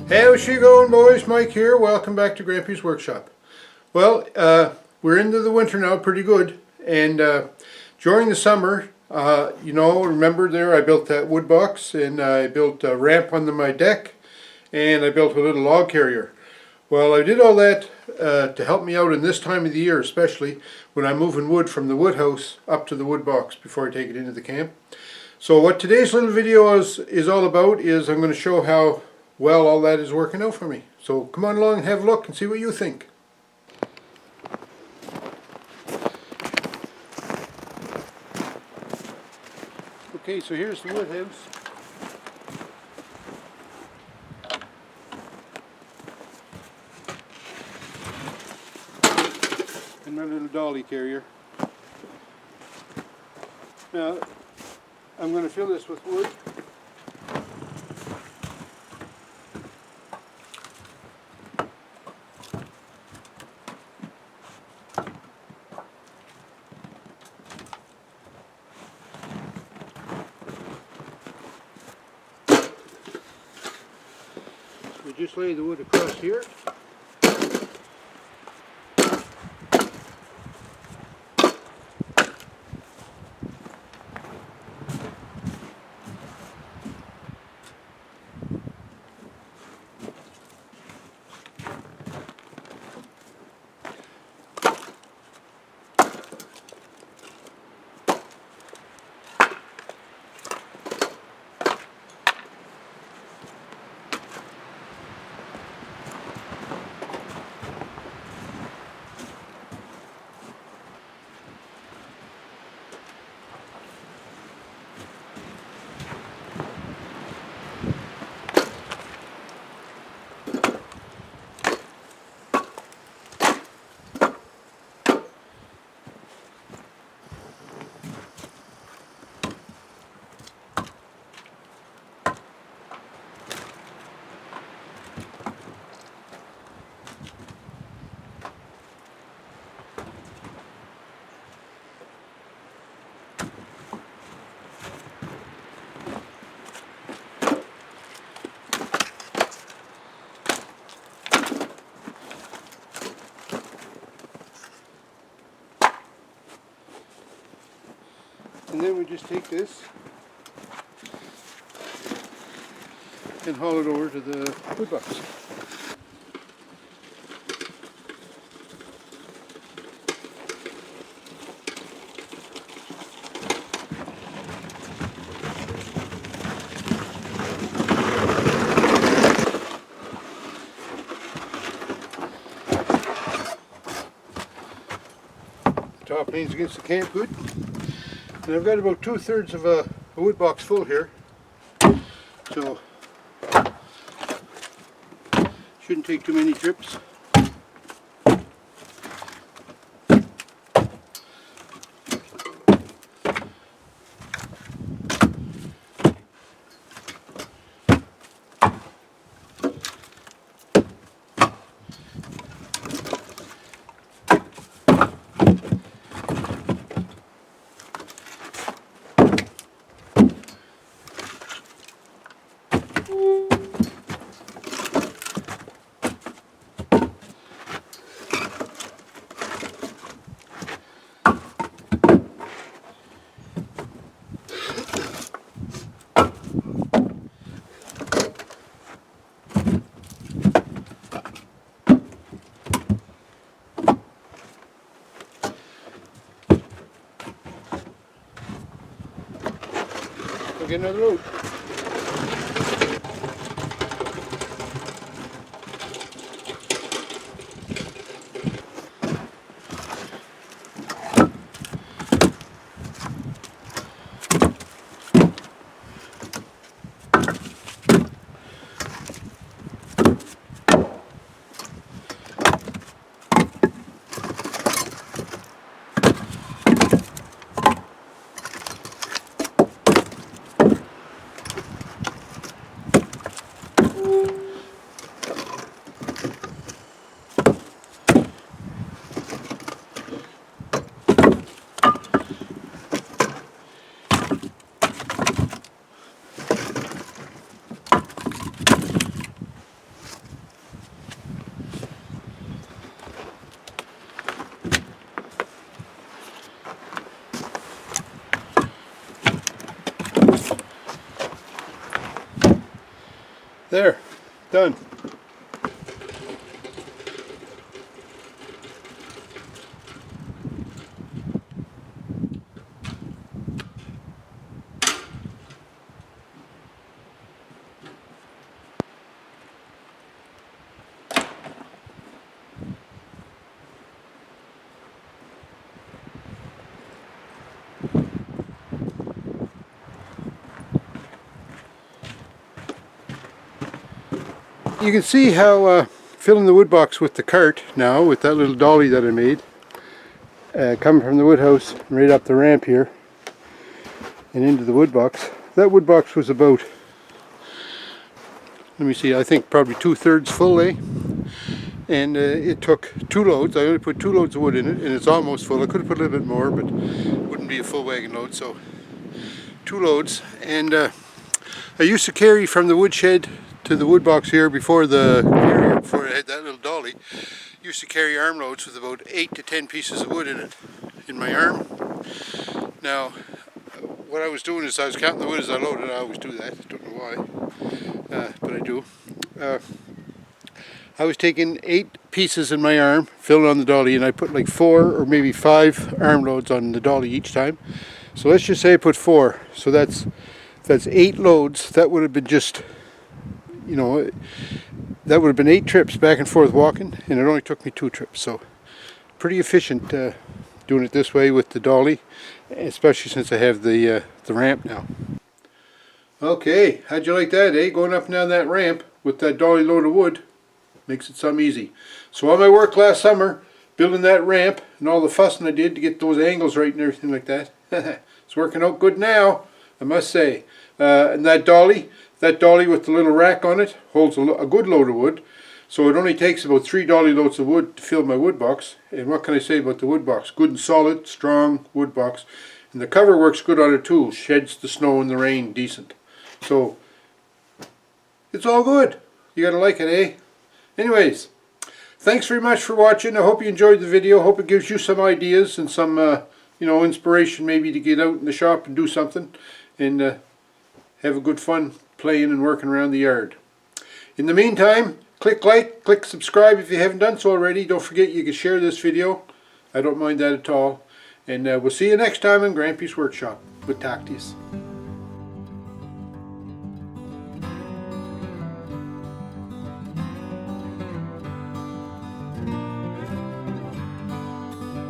How's she going, boys? Mike here. Welcome back to Grampie's workshop. Well, we're into the winter now pretty good, and during the summer, remember there I built that wood box, and I built a ramp under my deck, and I built a little log carrier. Well, I did all that to help me out in this time of the year, especially when I'm moving wood from the wood house up to the wood box before I take it into the camp. So what today's little video is all about is I'm going to show how well all that is working out for me. So come on along and have a look and see what you think. Okay, so here's the wood house. And my little dolly carrier. Now, I'm going to fill this with wood. So we just lay the wood across here. And then we just take this and haul it over to the wood box. Top leans against the camp good. And I've got about 2/3 of a wood box full here, so shouldn't take too many trips. Get another load. There, done. You can see how filling the wood box with the cart now, with that little dolly that I made, coming from the wood house right up the ramp here and into the wood box. That wood box was about, let me see, I think probably 2/3 full, and it took 2 loads. I only put 2 loads of wood in it, and it's almost full. I could have put a little bit more, but it wouldn't be a full wagon load, so 2 loads. And I used to carry from the woodshed to the wood box here before I had that little dolly. Used to carry arm loads with about 8 to 10 pieces of wood in it, in my arm. Now, what I was doing is I was counting the wood as I loaded. I always do that, I don't know why, but I do. I was taking 8 pieces in my arm, filling on the dolly, and I put like 4 or maybe 5 arm loads on the dolly each time. So let's just say I put 4, so that's 8 loads. That would have been just, you know, that would have been 8 trips back and forth walking, and it only took me 2 trips. So pretty efficient doing it this way with the dolly, especially since I have the ramp now. Okay, how'd you like that, eh? Going up and down that ramp with that dolly load of wood makes it some easy. So all my work last summer, building that ramp and all the fussing I did to get those angles right and everything like that, it's working out good now, I must say. And that dolly with the little rack on it holds a good load of wood. So it only takes about 3 dolly loads of wood to fill my wood box. And what can I say about the wood box? Good and solid, strong wood box. And the cover works good on it too. Sheds the snow and the rain decent. So it's all good. You gotta like it, eh? Anyways, thanks very much for watching. I hope you enjoyed the video. Hope it gives you some ideas and some you know, inspiration maybe to get out in the shop and do something and have a good fun playing and working around the yard. In the meantime, click like, click subscribe if you haven't done so already. Don't forget you can share this video. I don't mind that at all. And we'll see you next time in Grampie's Workshop with Tactius.